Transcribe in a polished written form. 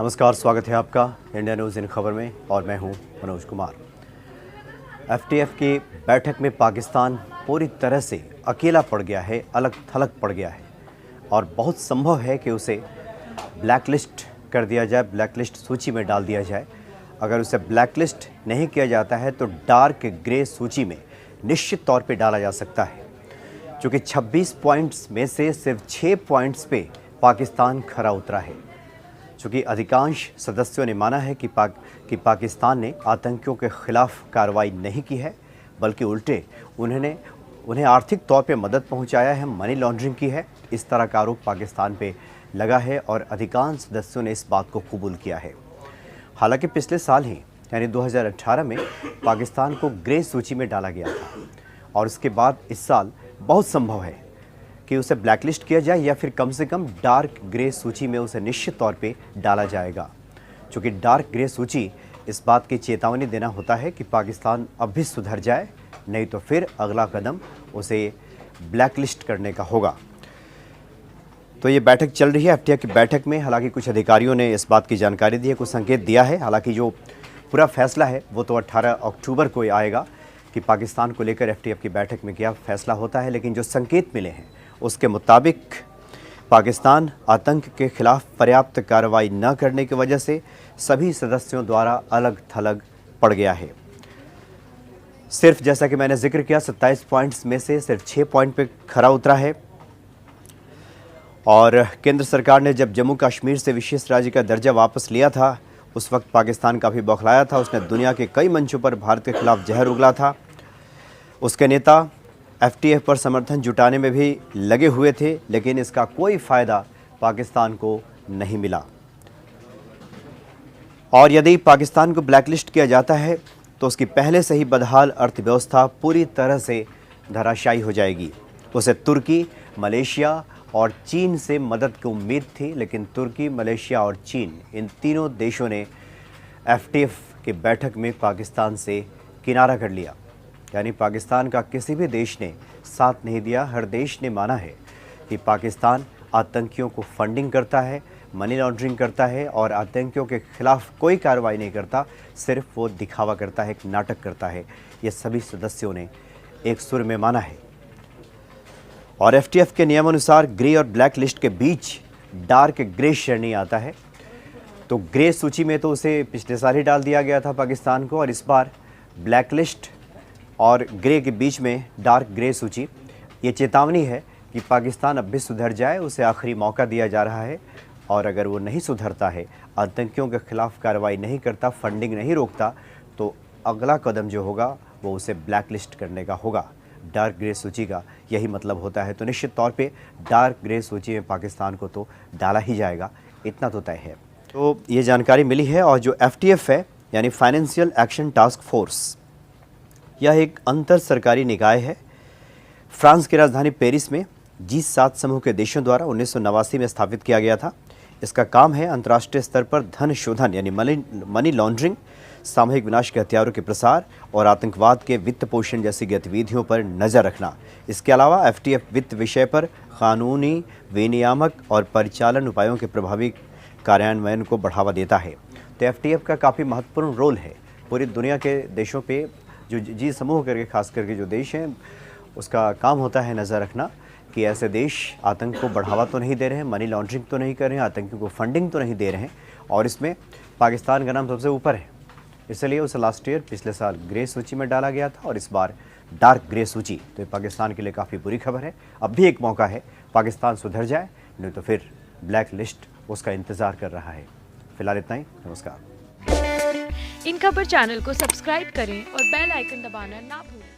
नमस्कार, स्वागत है आपका इंडिया न्यूज़ इन खबर में और मैं हूं मनोज कुमार। एफटीएफ की बैठक में पाकिस्तान पूरी तरह से अकेला पड़ गया है, अलग थलग पड़ गया है और बहुत संभव है कि उसे ब्लैकलिस्ट कर दिया जाए, ब्लैकलिस्ट सूची में डाल दिया जाए। अगर उसे ब्लैकलिस्ट नहीं किया जाता है तो डार्क ग्रे सूची में निश्चित तौर पे डाला जा सकता है, क्योंकि 26 पॉइंट्स में से सिर्फ 6 पॉइंट्स पे पाकिस्तान खरा उतरा है। चूँकि अधिकांश सदस्यों ने माना है कि पाकिस्तान ने आतंकियों के खिलाफ कार्रवाई नहीं की है, बल्कि उल्टे उन्हें आर्थिक तौर पे मदद पहुंचाया है, मनी लॉन्ड्रिंग की है। इस तरह का आरोप पाकिस्तान पे लगा है और अधिकांश सदस्यों ने इस बात को कबूल किया है। हालांकि पिछले साल ही यानी 2018 में पाकिस्तान को ग्रे सूची में डाला गया था और उसके बाद इस साल बहुत संभव है कि उसे ब्लैकलिस्ट किया जाए या फिर कम से कम डार्क ग्रे सूची में उसे निश्चित तौर पे डाला जाएगा। क्योंकि डार्क ग्रे सूची इस बात की चेतावनी देना होता है कि पाकिस्तान अब भी सुधर जाए, नहीं तो फिर अगला कदम उसे ब्लैकलिस्ट करने का होगा। तो ये बैठक चल रही है एफटीएफ की बैठक में। हालांकि कुछ अधिकारियों ने इस बात की जानकारी दी है, कुछ संकेत दिया है। हालांकि जो पूरा फैसला है वो तो 18 अक्टूबर को आएगा कि पाकिस्तान को लेकर एफटीएफ की बैठक में क्या फैसला होता है। लेकिन जो संकेत मिले हैं उसके मुताबिक पाकिस्तान आतंक के खिलाफ पर्याप्त कार्रवाई न करने की वजह से सभी सदस्यों द्वारा अलग थलग पड़ गया है। सिर्फ जैसा कि मैंने जिक्र किया 27 पॉइंट्स में से सिर्फ 6 पॉइंट पे खरा उतरा है। और केंद्र सरकार ने जब जम्मू कश्मीर से विशेष राज्य का दर्जा वापस लिया था उस वक्त पाकिस्तान काफ़ी बौखलाया था। उसने दुनिया के कई मंचों पर भारत के खिलाफ जहर उगला था। उसके नेता एफटीएफ पर समर्थन जुटाने में भी लगे हुए थे, लेकिन इसका कोई फ़ायदा पाकिस्तान को नहीं मिला। और यदि पाकिस्तान को ब्लैकलिस्ट किया जाता है तो उसकी पहले से ही बदहाल अर्थव्यवस्था पूरी तरह से धराशायी हो जाएगी। उसे तुर्की, मलेशिया और चीन से मदद की उम्मीद थी, लेकिन तुर्की, मलेशिया और चीन इन तीनों देशों ने एफटीएफ की बैठक में पाकिस्तान से किनारा कर लिया। यानी पाकिस्तान का किसी भी देश ने साथ नहीं दिया। हर देश ने माना है कि पाकिस्तान आतंकियों को फंडिंग करता है, मनी लॉन्ड्रिंग करता है और आतंकियों के खिलाफ कोई कार्रवाई नहीं करता, सिर्फ वो दिखावा करता है, एक नाटक करता है। ये सभी सदस्यों ने एक सुर में माना है। और एफटीएफ के नियमानुसार ग्रे और ब्लैक लिस्ट के बीच डार्क ग्रे श्रेणी आता है। तो ग्रे सूची में तो उसे पिछले साल ही डाल दिया गया था पाकिस्तान को, और इस बार ब्लैक लिस्ट और ग्रे के बीच में डार्क ग्रे सूची। ये चेतावनी है कि पाकिस्तान अब भी सुधर जाए, उसे आखिरी मौका दिया जा रहा है। और अगर वो नहीं सुधरता है, आतंकियों के खिलाफ कार्रवाई नहीं करता, फंडिंग नहीं रोकता, तो अगला कदम जो होगा वो उसे ब्लैकलिस्ट करने का होगा। डार्क ग्रे सूची का यही मतलब होता है। तो निश्चित तौर पे डार्क ग्रे सूची में पाकिस्तान को तो डाला ही जाएगा, इतना तो तय है। तो ये जानकारी मिली है। और जो एफटीएफ है यानी फाइनेंशियल एक्शन टास्क फोर्स, यह एक अंतर सरकारी निकाय है। फ्रांस की राजधानी पेरिस में G7 समूह के देशों द्वारा 1989 में स्थापित किया गया था। इसका काम है अंतर्राष्ट्रीय स्तर पर धन शोधन यानी मनी लॉन्ड्रिंग, सामूहिक विनाश के हथियारों के प्रसार और आतंकवाद के वित्त पोषण जैसी गतिविधियों पर नज़र रखना। इसके अलावा एफटीएफ वित्त विषय पर कानूनी, विनियामक और परिचालन उपायों के प्रभावी कार्यान्वयन को बढ़ावा देता है। तो एफटीएफ का काफ़ी महत्वपूर्ण रोल है। पूरी दुनिया के देशों पे जो जी समूह करके खास करके जो देश हैं उसका काम होता है नज़र रखना कि ऐसे देश आतंक को बढ़ावा तो नहीं दे रहे हैं, मनी लॉन्ड्रिंग तो नहीं कर रहे हैं, आतंकियों को फंडिंग तो नहीं दे रहे हैं। और इसमें पाकिस्तान का नाम सबसे ऊपर है, इसलिए उसे लास्ट ईयर पिछले साल ग्रे सूची में डाला गया था और इस बार डार्क ग्रे सूची। तो ये पाकिस्तान के लिए काफ़ी बुरी खबर है। अब भी एक मौका है, पाकिस्तान सुधर जाए, नहीं तो फिर ब्लैक लिस्ट उसका इंतज़ार कर रहा है। फिलहाल इतना ही, नमस्कार। इन खबर चैनल को सब्सक्राइब करें और बेल आइकन दबाना ना भूलें।